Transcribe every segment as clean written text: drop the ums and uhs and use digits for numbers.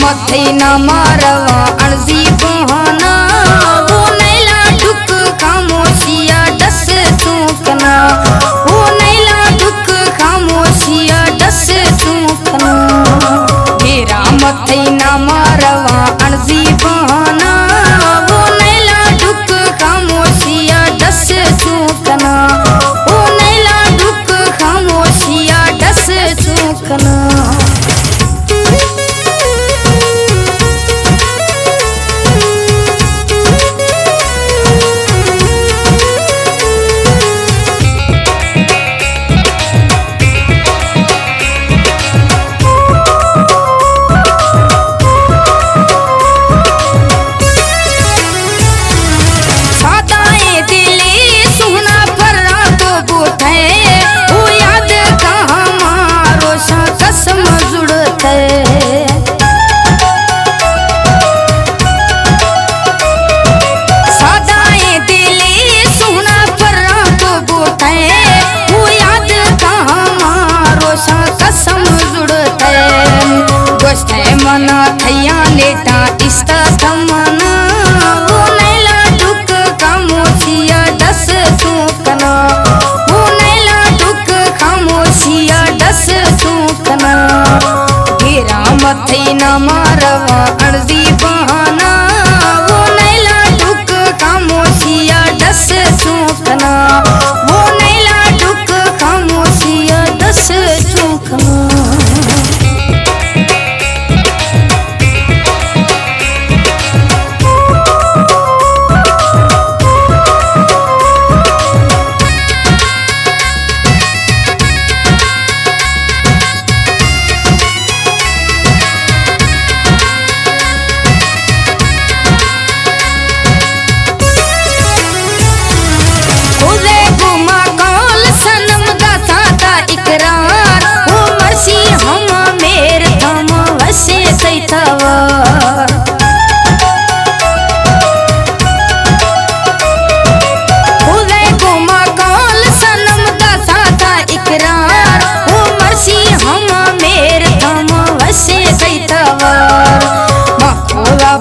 मथे न मारवा अणजी बहाना वो नैला दुख खामोशिया दस चूकना वो नैला दुख खामोशिया दस चूकना मेरा मथे न मारवा अणजी बहाना वो नैला दुख खामोशिया दस चूकना वो नैला दुख खामोशिया दस चूकना मना थैया लेता इस्ता थमना वो नैला दुख खामोशिया दस चूकना वो नैला दुख खामोशिया दस चूकना घेरा मथे न मारवा अणजी बहाना वो नैला दुख खामोशिया दस चूकना वो नैला दुख खामोशिया दस चूकना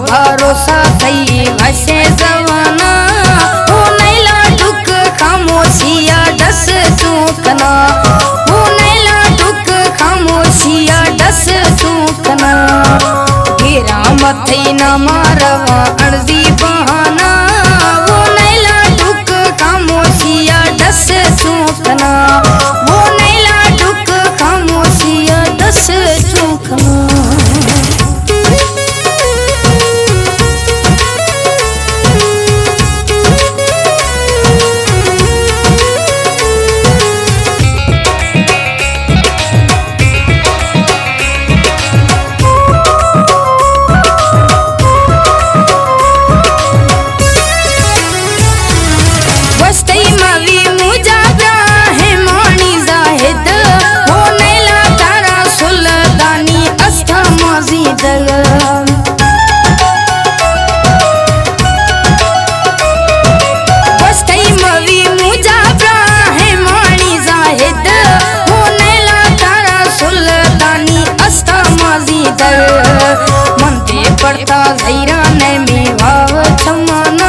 भरोसा थई वैसे जवाना वो नैला दुख खामोशिया दस चूकना वो नैला दुख खामोशिया दस चूकना घेरा मथे न मारवा अणजी बहाना वो नैला दुख खामोशिया दस चूकना वो नैला दुख खामोशिया दस चूकना पड़ता जैरा ने मेवाव थमाना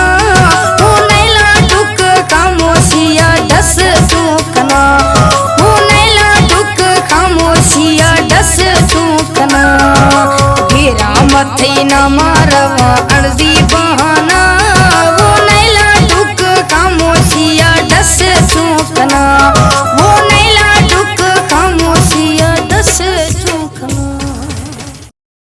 वो नैला दुख खामोशिया दस चूकना वो नैला दुख खामोशिया दस चूकना घेरा मथे न मारवा